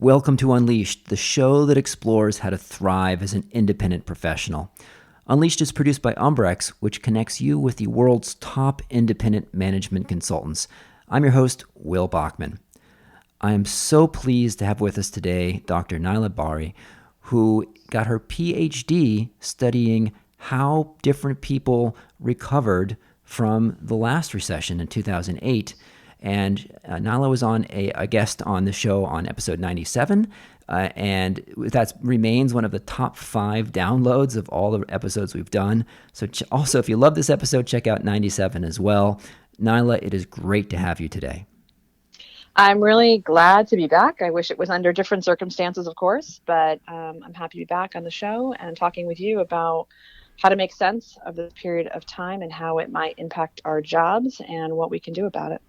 Welcome to Unleashed, the show that explores how to thrive as an independent professional. Unleashed is produced by Umbrex, which connects you with the world's top independent management consultants. I'm your host, Will Bachman. I am so pleased to have with us today Dr. Nayla Bahri, who got her PhD studying how different people recovered from the last recession in 2008. And Nayla was a guest on the show on episode 97, and that remains one of the top 5 downloads of all the episodes we've done. So also, if you love this episode, check out 97 as well. Nayla, it is great to have you today. I'm really glad to be back. I wish it was under different circumstances, of course, but I'm happy to be back on the show and talking with you about how to make sense of this period of time and how it might impact our jobs and what we can do about it.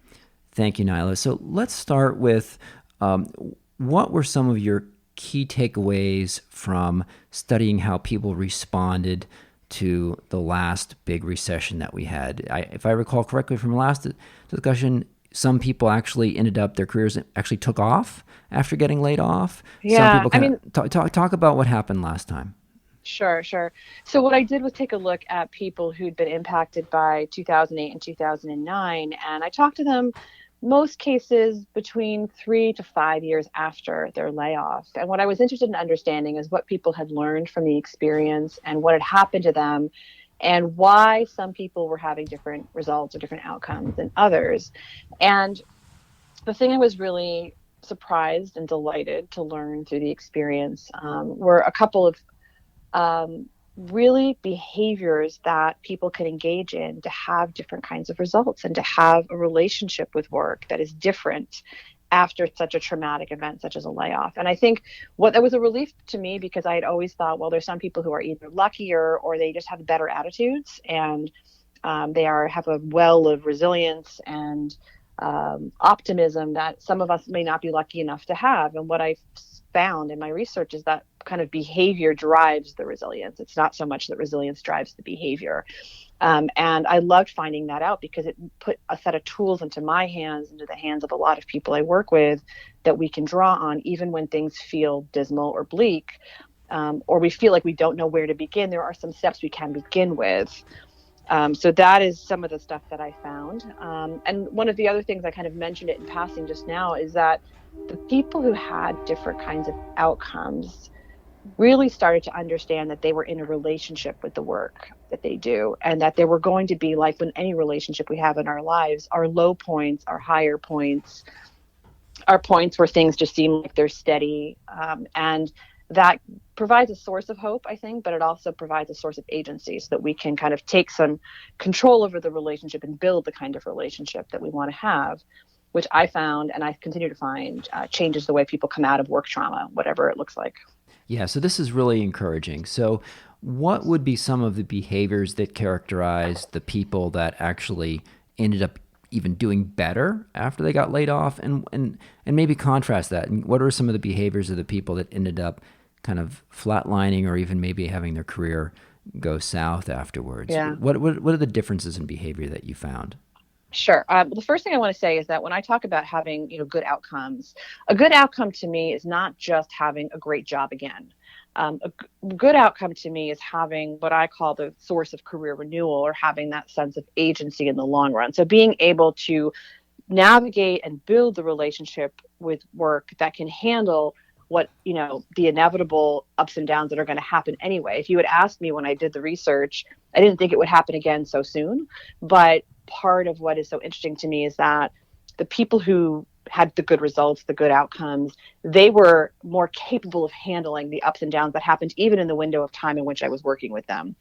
Thank you, Nayla. So let's start with what were some of your key takeaways from studying how people responded to the last big recession that we had? If I recall correctly from the last discussion, some people actually ended up, their careers actually took off after getting laid off. Yeah, Some people talk about what happened last time. Sure. So what I did was take a look at people who'd been impacted by 2008 and 2009, and I talked to them most cases between 3 to 5 years after their layoff. And what I was interested in understanding is what people had learned from the experience and what had happened to them and why some people were having different results or different outcomes than others. And the thing I was really surprised and delighted to learn through the experience were a couple of really behaviors that people can engage in to have different kinds of results and to have a relationship with work that is different after such a traumatic event such as a layoff. And I think what that was a relief to me, because I had always thought, well, there's some people who are either luckier or they just have better attitudes and they have a well of resilience and optimism that some of us may not be lucky enough to have. And what I found in my research is that kind of behavior drives the resilience. It's not so much that resilience drives the behavior. And I loved finding that out because it put a set of tools into my hands, into the hands of a lot of people I work with that we can draw on even when things feel dismal or bleak, or we feel like we don't know where to begin. There are some steps we can begin with. So that is some of the stuff that I found. And one of the other things I kind of mentioned it in passing just now is that the people who had different kinds of outcomes really started to understand that they were in a relationship with the work that they do, and that there were going to be, like when any relationship we have in our lives, our low points, our higher points, our points where things just seem like they're steady. And that provides a source of hope, I think, but it also provides a source of agency so that we can kind of take some control over the relationship and build the kind of relationship that we want to have, which I found, and I continue to find, changes the way people come out of work trauma, whatever it looks like. Yeah, so this is really encouraging. So what would be some of the behaviors that characterize the people that actually ended up even doing better after they got laid off, and maybe contrast that? And what are some of the behaviors of the people that ended up kind of flatlining or even maybe having their career go south afterwards? Yeah. What are the differences in behavior that you found? Sure. The first thing I want to say is that when I talk about having, good outcomes, a good outcome to me is not just having a great job again. Good outcome to me is having what I call the source of career renewal, or having that sense of agency in the long run. So being able to navigate and build the relationship with work that can handle what, the inevitable ups and downs that are going to happen anyway. If you had asked me when I did the research, I didn't think it would happen again so soon. But part of what is so interesting to me is that the people who had the good results, the good outcomes, they were more capable of handling the ups and downs that happened even in the window of time in which I was working with them.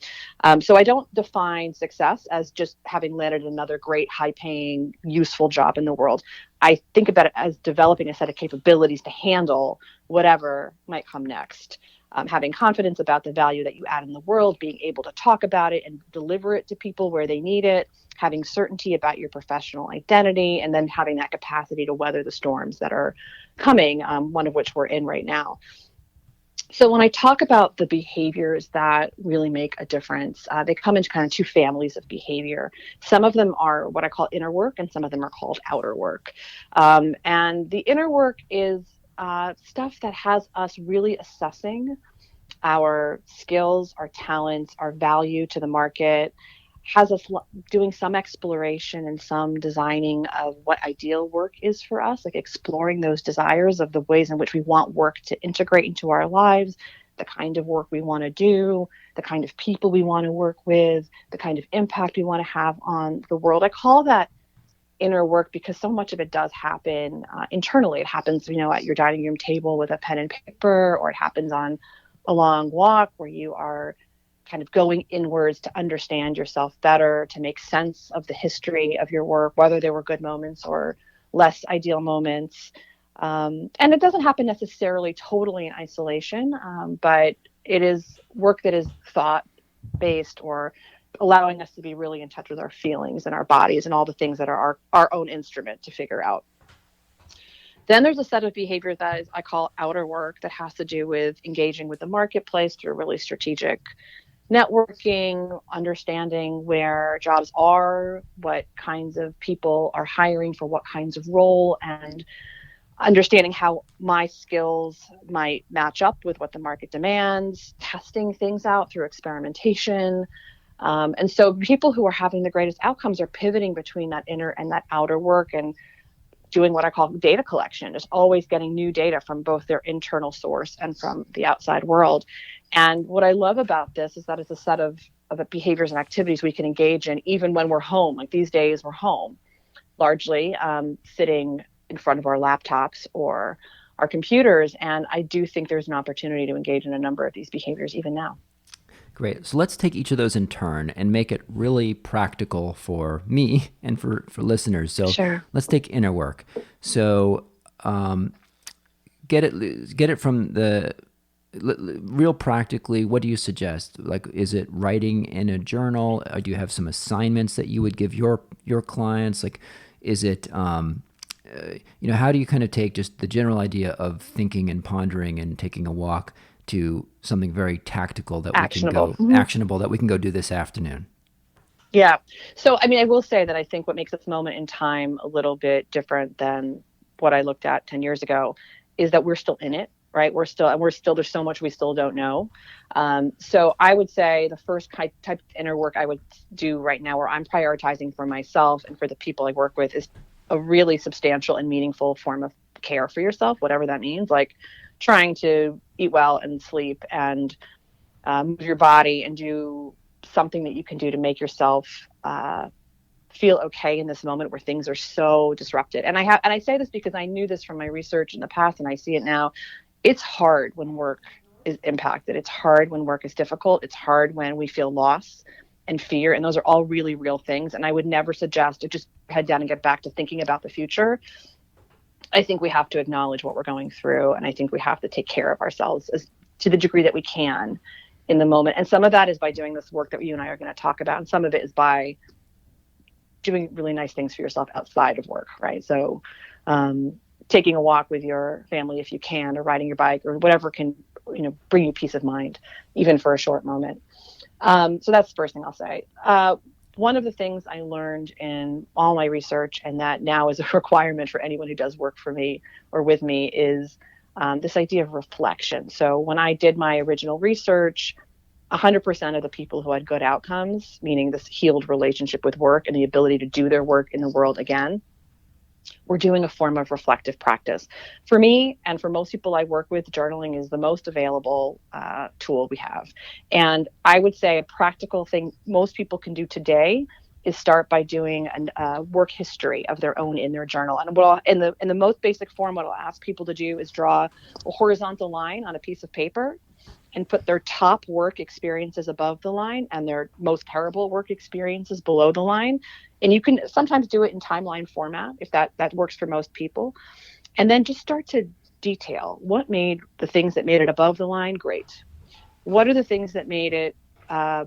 So I don't define success as just having landed another great, high-paying, useful job in the world. I think about it as developing a set of capabilities to handle whatever might come next. Having confidence about the value that you add in the world, being able to talk about it and deliver it to people where they need it, having certainty about your professional identity, and then having that capacity to weather the storms that are coming, one of which we're in right now. So when I talk about the behaviors that really make a difference, they come into kind of 2 families of behavior. Some of them are what I call inner work, and some of them are called outer work. And the inner work is stuff that has us really assessing our skills, our talents, our value to the market, has us doing some exploration and some designing of what ideal work is for us, like exploring those desires of the ways in which we want work to integrate into our lives, the kind of work we want to do, the kind of people we want to work with, the kind of impact we want to have on the world. I call that inner work because so much of it does happen internally. It happens, at your dining room table with a pen and paper, or it happens on a long walk where you are kind of going inwards to understand yourself better, to make sense of the history of your work, whether there were good moments or less ideal moments. And it doesn't happen necessarily totally in isolation, but it is work that is thought based, or allowing us to be really in touch with our feelings and our bodies and all the things that are our own instrument to figure out. Then there's a set of behaviors that I call outer work, that has to do with engaging with the marketplace through really strategic networking, understanding where jobs are, what kinds of people are hiring for what kinds of role, and understanding how my skills might match up with what the market demands, testing things out through experimentation. And so people who are having the greatest outcomes are pivoting between that inner and that outer work, and doing what I call data collection, just always getting new data from both their internal source and from the outside world. And what I love about this is that it's a set of behaviors and activities we can engage in even when we're home. Like these days, we're home largely, sitting in front of our laptops or our computers. And I do think there's an opportunity to engage in a number of these behaviors even now. Great. So let's take each of those in turn and make it really practical for me and for listeners. So Sure. let's take inner work. So get it from the real practically. What do you suggest? Like, is it writing in a journal? Do you have some assignments that you would give your clients? Like, is it how do you kind of take just the general idea of thinking and pondering and taking a walk to something very tactical that Actionable. actionable that we can go do this afternoon? Yeah. So, I mean, I will say that I think what makes this moment in time a little bit different than what I looked at 10 years ago is that we're still in it, right? We're still, there's so much we still don't know. So I would say the first type of inner work I would do right now, where I'm prioritizing for myself and for the people I work with, is a really substantial and meaningful form of care for yourself, whatever that means, like trying to eat well and sleep and move your body and do something that you can do to make yourself feel okay in this moment where things are so disrupted. And I say this because I knew this from my research in the past, and I see it now. It's hard when work is impacted. It's hard when work is difficult. It's hard when we feel loss and fear, and those are all really real things. And I would never suggest to just head down and get back to thinking about the future. I think we have to acknowledge what we're going through, and I think we have to take care of ourselves to the degree that we can in the moment. And some of that is by doing this work that you and I are going to talk about, and some of it is by doing really nice things for yourself outside of work, right? So taking a walk with your family if you can, or riding your bike, or whatever can bring you peace of mind, even for a short moment. So that's the first thing I'll say. One of the things I learned in all my research, and that now is a requirement for anyone who does work for me or with me, is this idea of reflection. So when I did my original research, 100% of the people who had good outcomes, meaning this healed relationship with work and the ability to do their work in the world again, were doing a form of reflective practice. For me, and for most people I work with, journaling is the most available tool we have. And I would say a practical thing most people can do today is start by doing a work history of their own in their journal. And in the most basic form, what I'll ask people to do is draw a horizontal line on a piece of paper and put their top work experiences above the line and their most terrible work experiences below the line. And you can sometimes do it in timeline format if that works for most people. And then just start to detail what made the things that made it above the line great. What are the things that made it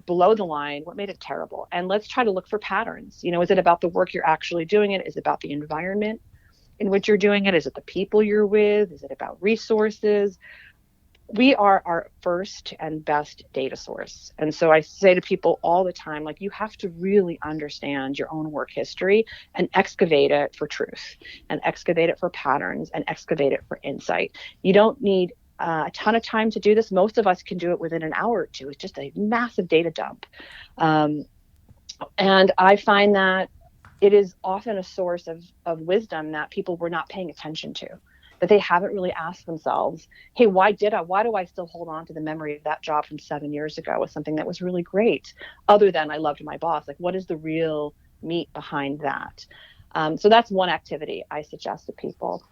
below the line? What made it terrible? And let's try to look for patterns. Is it about the work you're actually doing it? Is it about the environment in which you're doing it? Is it the people you're with? Is it about resources? we are our first and best data source. And so I say to people all the time, like, you have to really understand your own work history and excavate it for truth and excavate it for patterns and excavate it for insight. You don't need a ton of time to do this. Most of us can do it within an hour or two. It's just a massive data dump. Um, and I find that it is often a source of wisdom that people were not paying attention to, that they haven't really asked themselves, hey, why do I still hold on to the memory of that job from 7 years ago as something that was really great, other than I loved my boss? Like, what is the real meat behind that? So that's one activity I suggest to people.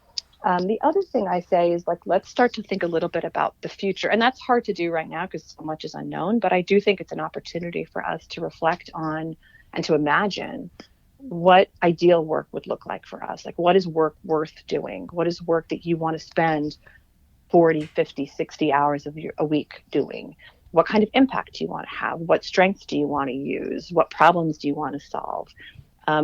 The other thing I say is, like, let's start to think a little bit about the future. And that's hard to do right now because so much is unknown, but I do think it's an opportunity for us to reflect on and to imagine what ideal work would look like for us. Like, what is work worth doing? What is work that you want to spend 40, 50, 60 hours of a week doing? What kind of impact do you want to have? What strengths do you want to use? What problems do you want to solve?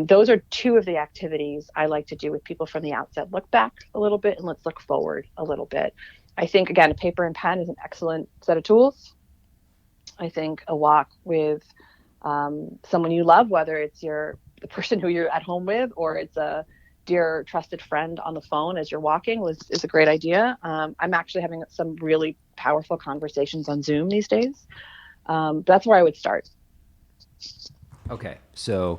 Those are two of the activities I like to do with people from the outset. Look back a little bit and let's look forward a little bit. I think, again, a paper and pen is an excellent set of tools. I think a walk with someone you love, whether it's the person who you're at home with, or it's a dear trusted friend on the phone as you're walking, is a great idea. I'm actually having some really powerful conversations on Zoom these days. That's where I would start. Okay, so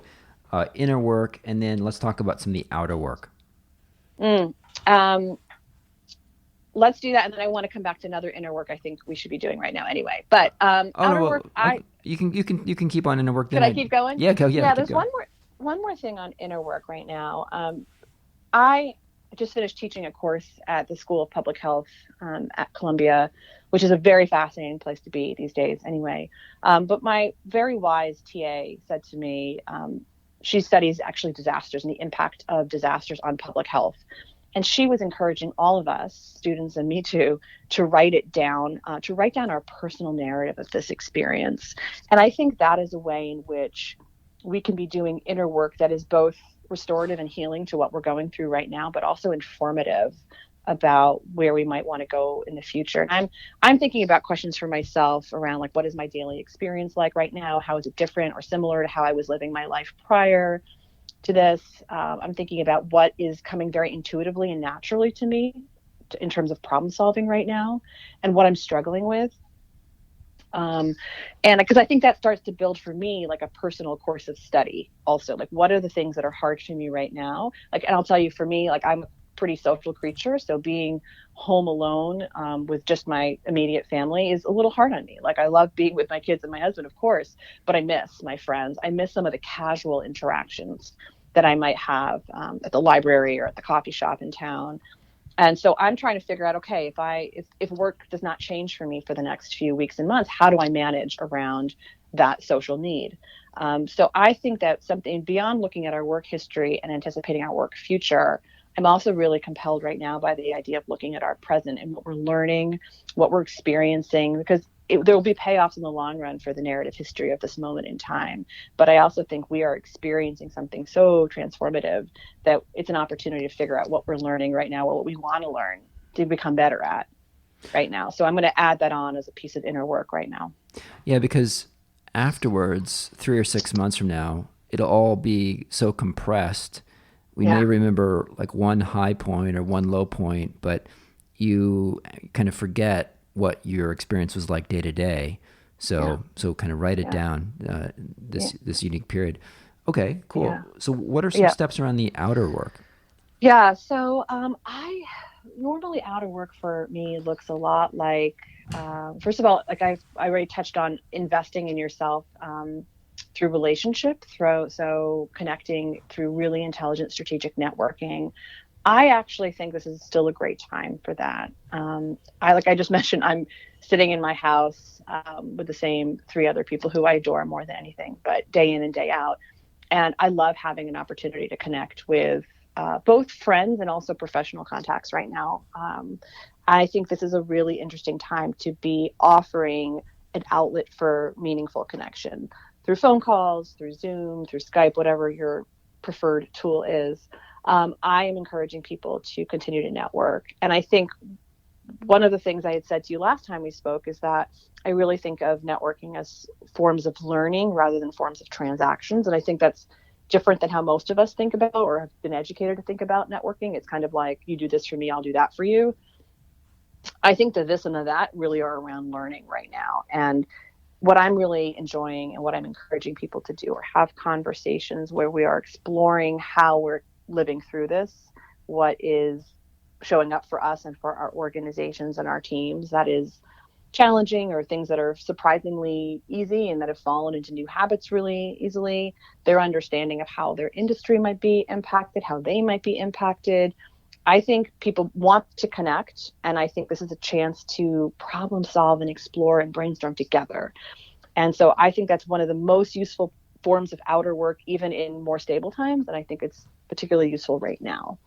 inner work, and then let's talk about some of the outer work. Mm. Um, let's do that, and then I want to come back to another inner work I think we should be doing right now anyway. But Oh no, outer well, work, I you can keep on inner work. Then could I keep going? yeah, Yeah, keep there's going. one more thing on inner work right now. I just finished teaching a course at the School of Public Health at Columbia, which is a very fascinating place to be these days anyway. But my very wise TA said to me, she studies actually disasters and the impact of disasters on public health. And she was encouraging all of us, students and me too, to write it down, to write down our personal narrative of this experience. And I think that is a way in which we can be doing inner work that is both restorative and healing to what we're going through right now, but also informative about where we might want to go in the future. And I'm thinking about questions for myself around, like, what is my daily experience like right now? How is it different or similar to how I was living my life prior to this? I'm thinking about what is coming very intuitively and naturally to me in terms of problem solving right now, and what I'm struggling with. Um, and because I think that starts to build for me like a personal course of study also, like, what are the things that are hard for me right now? Like, and I'll tell you, for me, like, I'm a pretty social creature. So being home alone with just my immediate family is a little hard on me. Like, I love being with my kids and my husband, of course, but I miss my friends. I miss some of the casual interactions that I might have at the library or at the coffee shop in town. And so I'm trying to figure out, okay, if work does not change for me for the next few weeks and months, how do I manage around that social need? So I think that something beyond looking at our work history and anticipating our work future, I'm also really compelled right now by the idea of looking at our present and what we're learning, what we're experiencing, because there will be payoffs in the long run for the narrative history of this moment in time. But I also think we are experiencing something so transformative that it's an opportunity to figure out what we're learning right now or what we want to learn to become better at right now. So I'm going to add that on as a piece of inner work right now. Yeah, because afterwards, 3 or 6 months from now, it'll all be so compressed. We may Yeah. remember like one high point or one low point, but you kind of forget what your experience was like day to day. Yeah. So kind of write it Yeah. down. Yeah. This unique period. Okay, cool. Yeah. So what are some Yeah. steps around the outer work? Yeah. So I normally outer work for me looks a lot like, first of all, like I already touched on investing in yourself through relationship, through so connecting through really intelligent strategic networking. I actually think this is still a great time for that. Like I just mentioned, I'm sitting in my house with the same three other people who I adore more than anything, but day in and day out. And I love having an opportunity to connect with both friends and also professional contacts right now. I think this is a really interesting time to be offering an outlet for meaningful connection through phone calls, through Zoom, through Skype, whatever your preferred tool is. I am encouraging people to continue to network. And I think one of the things I had said to you last time we spoke is that I really think of networking as forms of learning rather than forms of transactions. And I think that's different than how most of us think about or have been educated to think about networking. It's kind of like, you do this for me, I'll do that for you. I think that this and that really are around learning right now. And what I'm really enjoying and what I'm encouraging people to do are have conversations where we are exploring how we're living through this, what is showing up for us and for our organizations and our teams that is challenging, or things that are surprisingly easy and that have fallen into new habits really easily, their understanding of how their industry might be impacted, how they might be impacted. I think people want to connect, and I think this is a chance to problem solve and explore and brainstorm together. And so I think that's one of the most useful forms of outer work, even in more stable times. And I think it's particularly useful right now.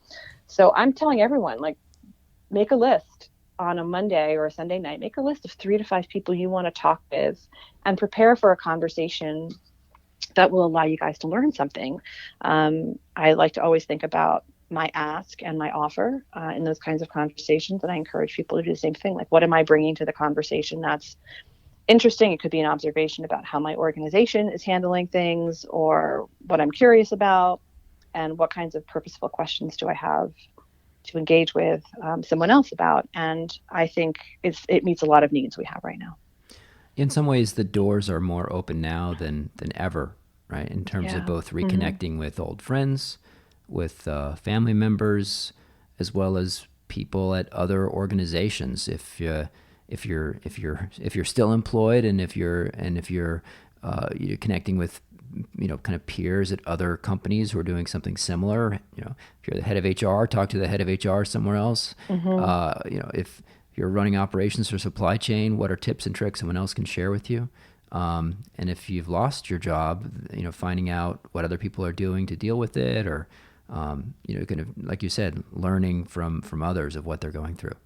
So I'm telling everyone, like, make a list on a Monday or a Sunday night, make a list of 3 to 5 people you want to talk with and prepare for a conversation that will allow you guys to learn something. I like to always think about my ask and my offer in those kinds of conversations. And I encourage people to do the same thing. Like, what am I bringing to the conversation that's interesting? It could be an observation about how my organization is handling things, or what I'm curious about, and what kinds of purposeful questions do I have to engage with someone else about. And I think it meets a lot of needs we have right now. In some ways, the doors are more open now than ever, right? In terms of Yeah. both Mm-hmm. reconnecting with old friends, with family members, as well as people at other organizations. If you're still employed, and if you're connecting with kind of peers at other companies who are doing something similar. If you're the head of HR, talk to the head of HR somewhere else. Mm-hmm. If you're running operations for supply chain, what are tips and tricks someone else can share with you? And if you've lost your job, finding out what other people are doing to deal with it, or kind of, like you said, learning from others of what they're going through.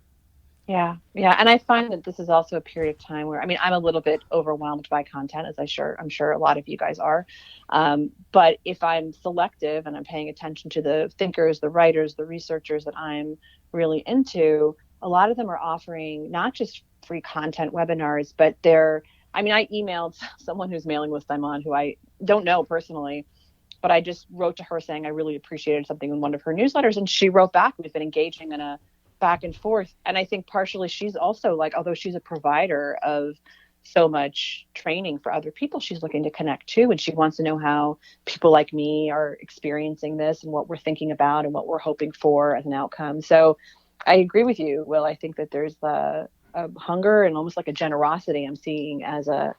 Yeah. Yeah. And I find that this is also a period of time where, I mean, I'm a little bit overwhelmed by content, as I'm sure a lot of you guys are. But if I'm selective and I'm paying attention to the thinkers, the writers, the researchers that I'm really into, a lot of them are offering not just free content webinars, but I emailed someone whose mailing list I'm on, who I don't know personally, but I just wrote to her saying I really appreciated something in one of her newsletters. And she wrote back. We've been engaging in a back and forth. And I think partially she's also like, although she's a provider of so much training for other people, she's looking to connect too. And she wants to know how people like me are experiencing this and what we're thinking about and what we're hoping for as an outcome. So I agree with you, Will. I think that there's a hunger and almost like a generosity I'm seeing as a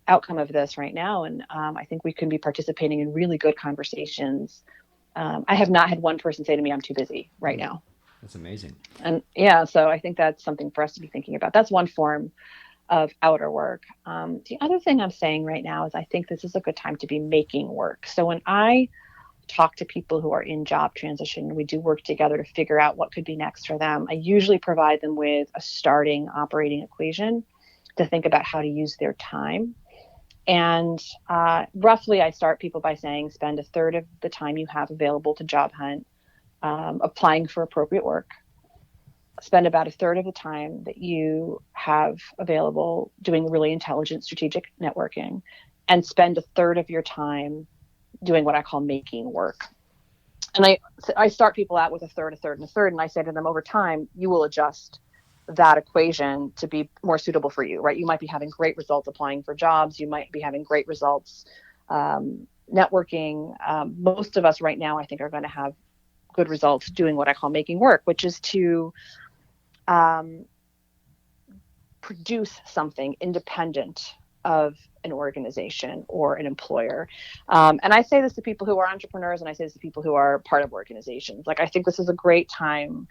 outcome of this right now. And I think we can be participating in really good conversations. I have not had one person say to me, I'm too busy right now. That's amazing. And yeah, so I think that's something for us to be thinking about. That's one form of outer work. The other thing I'm saying right now is I think this is a good time to be making work. So when I talk to people who are in job transition, we do work together to figure out what could be next for them. I usually provide them with a starting operating equation to think about how to use their time. And roughly, I start people by saying spend a third of the time you have available to job hunt applying for appropriate work. Spend about a third of the time that you have available doing really intelligent strategic networking, and spend a third of your time doing what I call making work. And I start people out with a third, a third, and a third. And I say to them, over time, you will adjust that equation to be more suitable for you, right? You might be having great results applying for jobs. You might be having great results networking. Most of us right now, I think, are going to have good results doing what I call making work, which is to produce something independent of an organization or an employer. And I say this to people who are entrepreneurs, and I say this to people who are part of organizations. Like, I think this is a great time.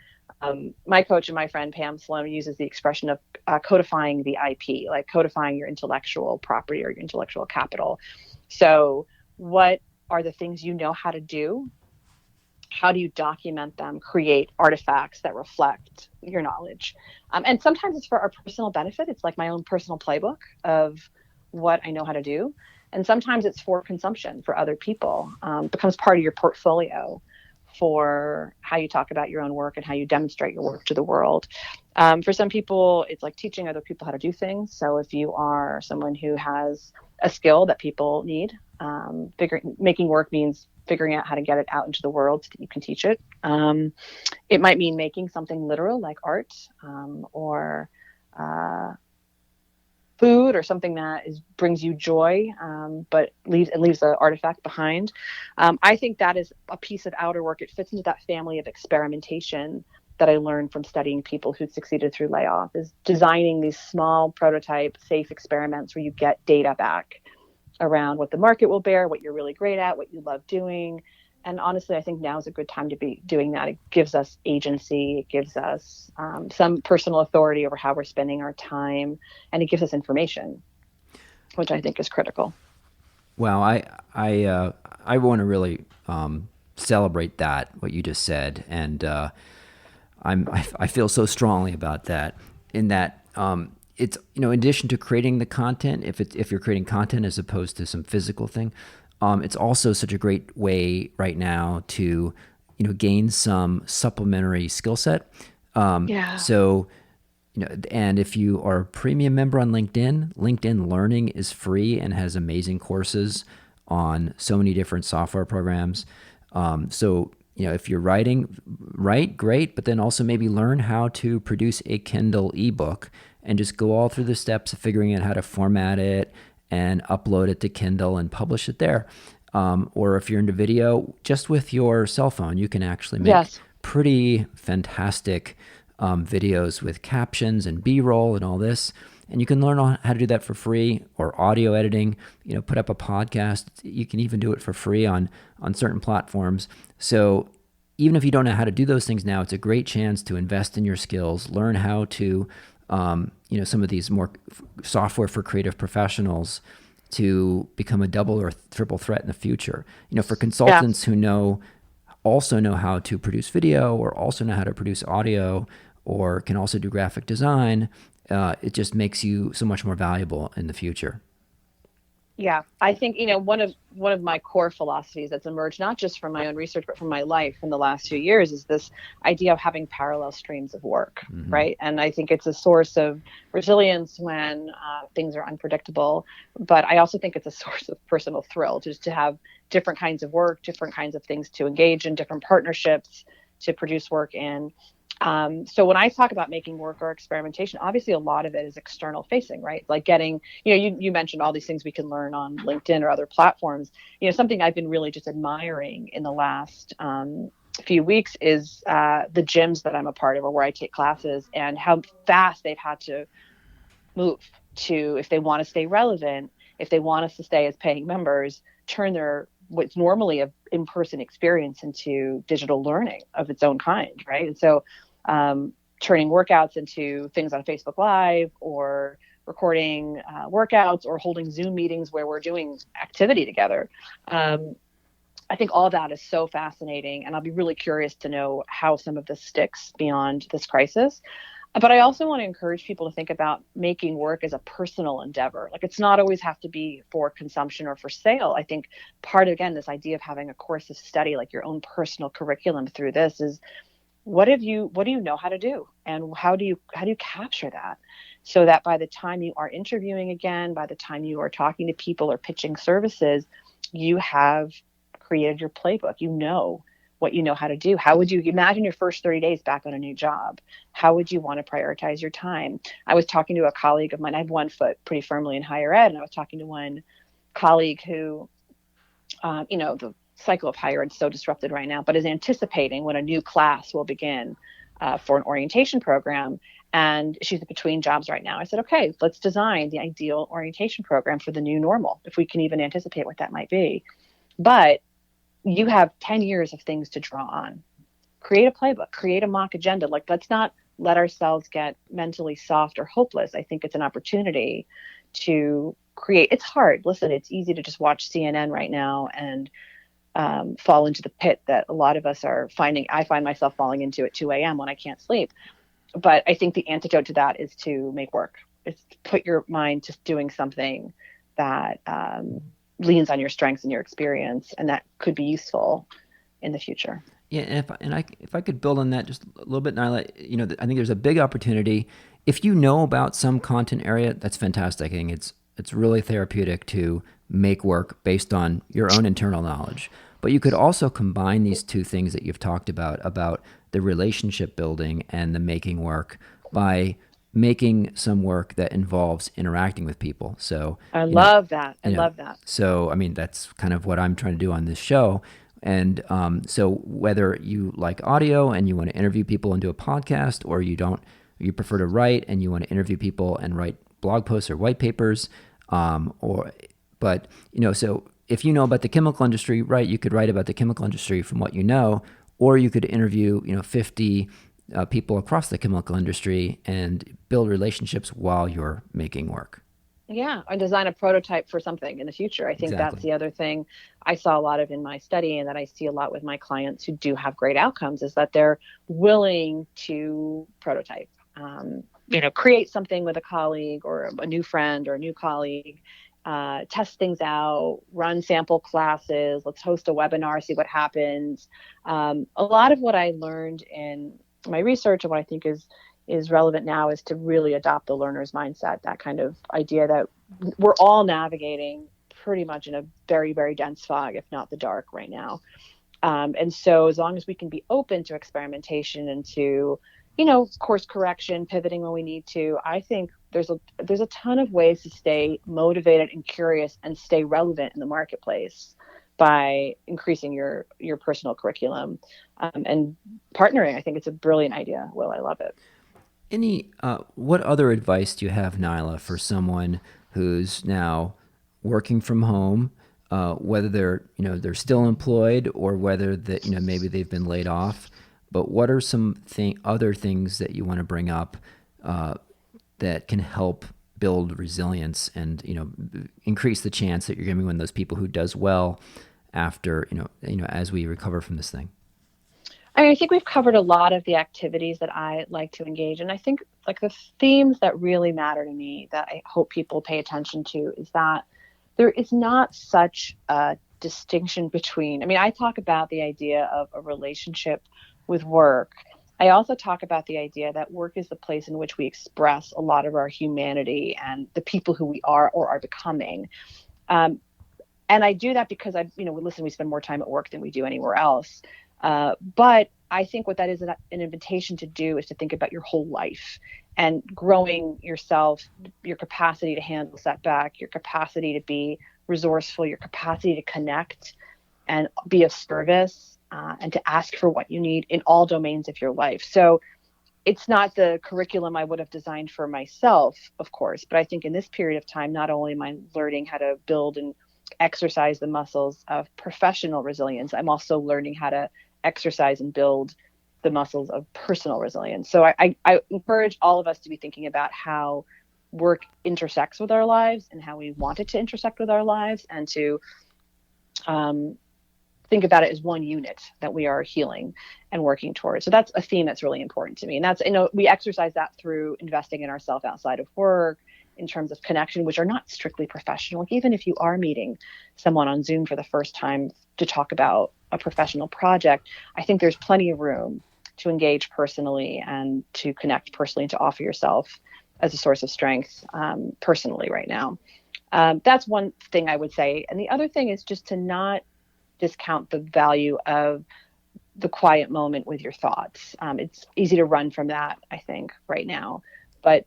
My coach and my friend Pam Sloan uses the expression of codifying the IP, like codifying your intellectual property or your intellectual capital. So what are the things you know how to do? How do you document them, create artifacts that reflect your knowledge? And sometimes it's for our personal benefit. It's like my own personal playbook of what I know how to do. And sometimes it's for consumption for other people, becomes part of your portfolio for how you talk about your own work and how you demonstrate your work to the world. For some people, it's like teaching other people how to do things. So if you are someone who has a skill that people need, making work means figuring out how to get it out into the world so that you can teach it. It might mean making something literal like art, or uh, food, or something that brings you joy, but leaves an artifact behind. I think that is a piece of outer work. It fits into that family of experimentation that I learned from studying people who succeeded through layoff, is designing these small prototype safe experiments where you get data back around what the market will bear, what you're really great at, what you love doing. And honestly, I think now is a good time to be doing that. It gives us agency, it gives us some personal authority over how we're spending our time, and it gives us information, which I think is critical. Well, I want to really celebrate that, what you just said, and I feel so strongly about that. In that, it's, in addition to creating the content, if you're creating content as opposed to some physical thing, it's also such a great way right now to gain some supplementary skill set. Yeah. So and if you are a premium member on LinkedIn Learning is free and has amazing courses on so many different software programs. So, if you're writing, write, great, but then also maybe learn how to produce a Kindle ebook and just go all through the steps of figuring out how to format it and upload it to Kindle and publish it there. Or if you're into video, just with your cell phone, you can actually make Yes. pretty fantastic videos with captions and B-roll and all this. And you can learn how to do that for free, or audio editing, put up a podcast. You can even do it for free on certain platforms. So even if you don't know how to do those things now, it's a great chance to invest in your skills, learn how to, some of these more software for creative professionals, to become a double or triple threat in the future. For Yeah. consultants who also know how to produce video, or also know how to produce audio, or can also do graphic design, it just makes you so much more valuable in the future. Yeah, I think one of my core philosophies that's emerged not just from my own research but from my life in the last few years is this idea of having parallel streams of work, Mm-hmm. right? And I think it's a source of resilience when things are unpredictable, but I also think it's a source of personal thrill just to have different kinds of work, different kinds of things to engage in, different partnerships to produce work in. So when I talk about making work or experimentation, obviously a lot of it is external facing, right? Like getting, you mentioned all these things we can learn on LinkedIn or other platforms. Something I've been really just admiring in the last few weeks is the gyms that I'm a part of, or where I take classes, and how fast they've had to move to, if they want to stay relevant, if they want us to stay as paying members, turn their what's normally an in-person experience into digital learning of its own kind, right? And so turning workouts into things on Facebook Live, or recording workouts, or holding Zoom meetings where we're doing activity together. I think all that is so fascinating, and I'll be really curious to know how some of this sticks beyond this crisis. But I also want to encourage people to think about making work as a personal endeavor. Like, it's not always have to be for consumption or for sale. I think part of, again, this idea of having a course of study, like your own personal curriculum through this, is what do you know how to do, and how do you capture that, so that by the time you are interviewing again, by the time you are talking to people or pitching services, you have created your playbook. You know what you know how to do. How would you imagine your first 30 days back on a new job? How would you want to prioritize your time? I was talking to a colleague of mine. I have one foot pretty firmly in higher ed, and I was talking to one colleague who, the cycle of higher ed is so disrupted right now, but is anticipating when a new class will begin for an orientation program. And she's between jobs right now. I said, okay, let's design the ideal orientation program for the new normal, if we can even anticipate what that might be. But you have 10 years of things to draw on. Create a playbook, create a mock agenda. Like, let's not let ourselves get mentally soft or hopeless. I think it's an opportunity to create. It's hard. Listen, it's easy to just watch CNN right now and fall into the pit that a lot of us are finding. I find myself falling into at 2 a.m. when I can't sleep. But I think the antidote to that is to make work. It's to put your mind to doing something that leans on your strengths and your experience, and that could be useful in the future. Yeah, and if I could build on that just a little bit, Nyla, I think there's a big opportunity. If you know about some content area, that's fantastic. I think it's really therapeutic to make work based on your own internal knowledge. But you could also combine these two things that you've talked about the relationship building and the making work, by making some work that involves interacting with people. So, I you know, love that. I you know, love that. so I mean, that's kind of what I'm trying to do on this show. And so, whether you like audio and you want to interview people and do a podcast, or you don't, you prefer to write and you want to interview people and write blog posts or white papers, or, but so if you know about the chemical industry, right, you could write about the chemical industry from what you know, or you could interview 50 people across the chemical industry and build relationships while you're making work. Yeah, or design a prototype for something in the future. I think that's Exactly. the other thing I saw a lot of in my study, and that I see a lot with my clients who do have great outcomes, is that they're willing to prototype. Create something with a colleague or a new friend or a new colleague, test things out, run sample classes, let's host a webinar, see what happens. A lot of what I learned in my research, and what I think is relevant now, is to really adopt the learner's mindset, that kind of idea that we're all navigating pretty much in a very, very dense fog, if not the dark right now. And so as long as we can be open to experimentation and to, course correction, pivoting when we need to, I think there's a ton of ways to stay motivated and curious and stay relevant in the marketplace by increasing your personal curriculum, and partnering. I think it's a brilliant idea. Will, I love it. What other advice do you have, Nyla, for someone who's now working from home, whether they're still employed, or whether that maybe they've been laid off? But what are some other things that you want to bring up that can help build resilience and increase the chance that you're going to be one of those people who does well after as we recover from this thing? I think we've covered a lot of the activities that I like to engage in. I think, like, the themes that really matter to me, that I hope people pay attention to, is that there is not such a distinction between, I mean, I talk about the idea of a relationship with work. I also talk about the idea that work is the place in which we express a lot of our humanity and the people who we are or are becoming. Um, and I do that because we spend more time at work than we do anywhere else. But I think what that is an invitation to do is to think about your whole life and growing yourself, your capacity to handle setback, your capacity to be resourceful, your capacity to connect and be of service, and to ask for what you need in all domains of your life. So it's not the curriculum I would have designed for myself, of course, but I think in this period of time, not only am I learning how to build and exercise the muscles of professional resilience, I'm also learning how to exercise and build the muscles of personal resilience. So I encourage all of us to be thinking about how work intersects with our lives and how we want it to intersect with our lives, and to think about it as one unit that we are healing and working towards. So that's a theme that's really important to me. And that's, we exercise that through investing in ourselves outside of work, in terms of connection, which are not strictly professional. Like, even if you are meeting someone on Zoom for the first time to talk about a professional project, I think there's plenty of room to engage personally and to connect personally and to offer yourself as a source of strength, personally right now. That's one thing I would say. And the other thing is just to not discount the value of the quiet moment with your thoughts. It's easy to run from that, I think, right now, but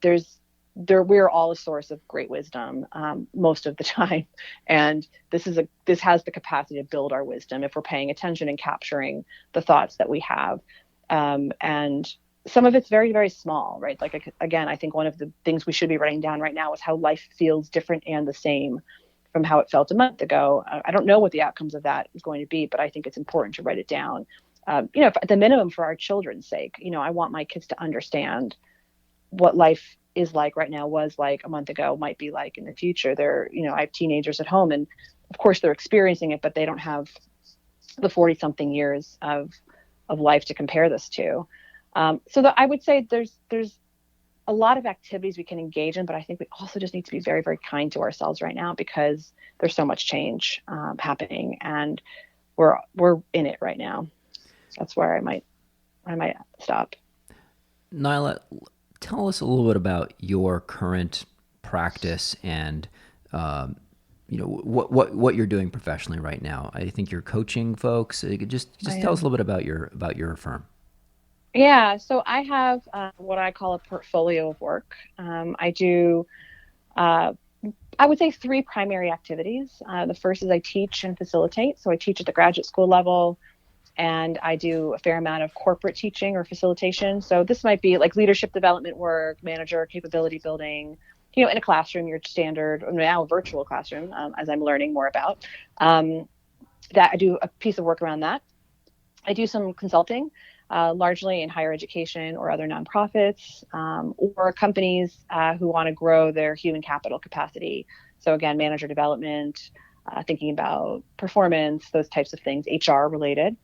we're all a source of great wisdom, most of the time, and this has the capacity to build our wisdom if we're paying attention and capturing the thoughts that we have. And some of it's very, very small, right? Like, again, I think one of the things we should be writing down right now is how life feels different and the same from how it felt a month ago. I don't know what the outcomes of that is going to be, but I think it's important to write it down. At the minimum, for our children's sake. I want my kids to understand what life is like right now, was like a month ago, might be like in the future. I have teenagers at home, and of course they're experiencing it, but they don't have the 40 something years of life to compare this to. I would say there's a lot of activities we can engage in, but I think we also just need to be very, very kind to ourselves right now, because there's so much change happening, and we're in it right now. that's where I might stop. Nyla, tell us a little bit about your current practice and what you're doing professionally right now. I think you're coaching folks. I Just tell us a am. little bit about your firm. Yeah, so I have what I call a portfolio of work. I do, uh, I would say, three primary activities. The first is I teach and facilitate. So I teach at the graduate school level, and I do a fair amount of corporate teaching or facilitation. So this might be like leadership development work, manager capability building, in a classroom, your standard, now a virtual classroom, as I'm learning more about. Um, that I do a piece of work around that. I do some consulting, largely in higher education or other nonprofits, or companies who want to grow their human capital capacity. So again, manager development, thinking about performance, those types of things, HR related.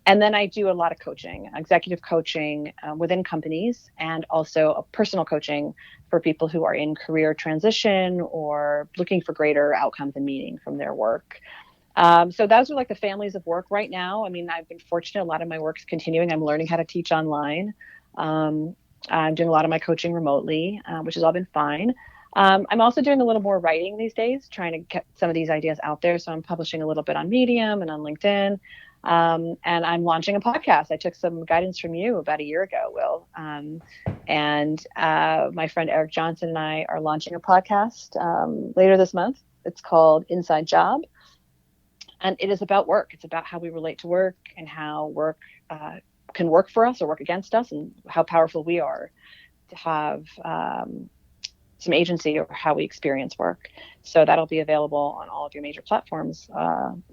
And then I do a lot of coaching, executive coaching within companies, and also a personal coaching for people who are in career transition or looking for greater outcomes and meaning from their work. So those are like the families of work right now. I mean, I've been fortunate. A lot of my work's continuing. I'm learning how to teach online. Um, I'm doing a lot of my coaching remotely, which has all been fine. I'm also doing a little more writing these days, trying to get some of these ideas out there. So I'm publishing a little bit on Medium and on LinkedIn. And I'm launching a podcast. I took some guidance from you about a year ago, Will. And my friend Eric Johnson and I are launching a podcast later this month. It's called Inside Job, and it is about work. It's about how we relate to work and how work can work for us or work against us, and how powerful we are to have some agency over how we experience work. So that'll be available on all of your major platforms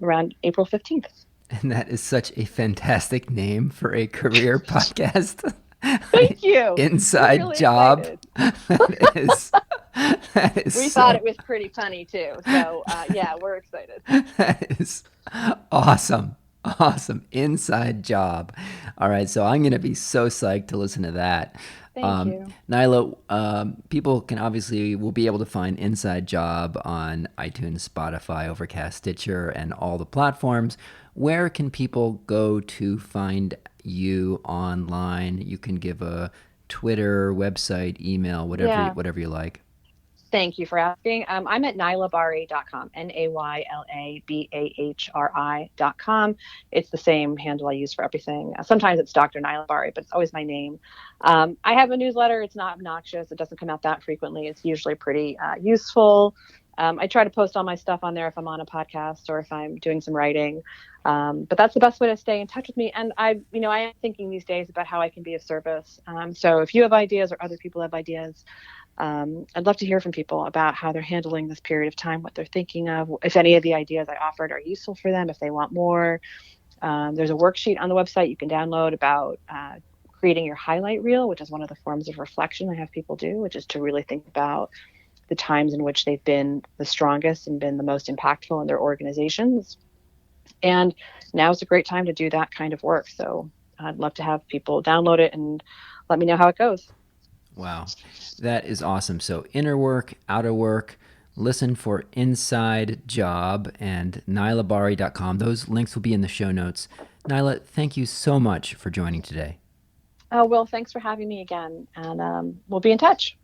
around April 15th. And that is such a fantastic name for a career podcast. Thank you. We're Inside really Job. excited. That is that is We thought so it was pretty funny too. So yeah, we're excited. that is awesome. Awesome. Inside Job. All right. So I'm going to be so psyched to listen to that. Thank you. Nyla, people can obviously will be able to find Inside Job on iTunes, Spotify, Overcast, Stitcher, and all the platforms. Where can people go to find you online? You can give a Twitter, website, email, Yeah. whatever you like. Thank you for asking. I'm at naylabahri.com, naylabahri.com. It's the same handle I use for everything. Sometimes it's Dr. Nayla Bahri, but it's always my name. I have a newsletter. It's not obnoxious. It doesn't come out that frequently. It's usually pretty useful. I try to post all my stuff on there if I'm on a podcast or if I'm doing some writing. But that's the best way to stay in touch with me. And I am thinking these days about how I can be of service. So if you have ideas or other people have ideas, I'd love to hear from people about how they're handling this period of time, what they're thinking of, if any of the ideas I offered are useful for them, if they want more. There's a worksheet on the website you can download about creating your highlight reel, which is one of the forms of reflection I have people do, which is to really think about the times in which they've been the strongest and been the most impactful in their organizations. And now is a great time to do that kind of work. So I'd love to have people download it and let me know how it goes. Wow. That is awesome. So inner work, outer work, listen for Inside Job and naylabahri.com. Those links will be in the show notes. Nyla, thank you so much for joining today. Oh, Will, thanks for having me again. And we'll be in touch.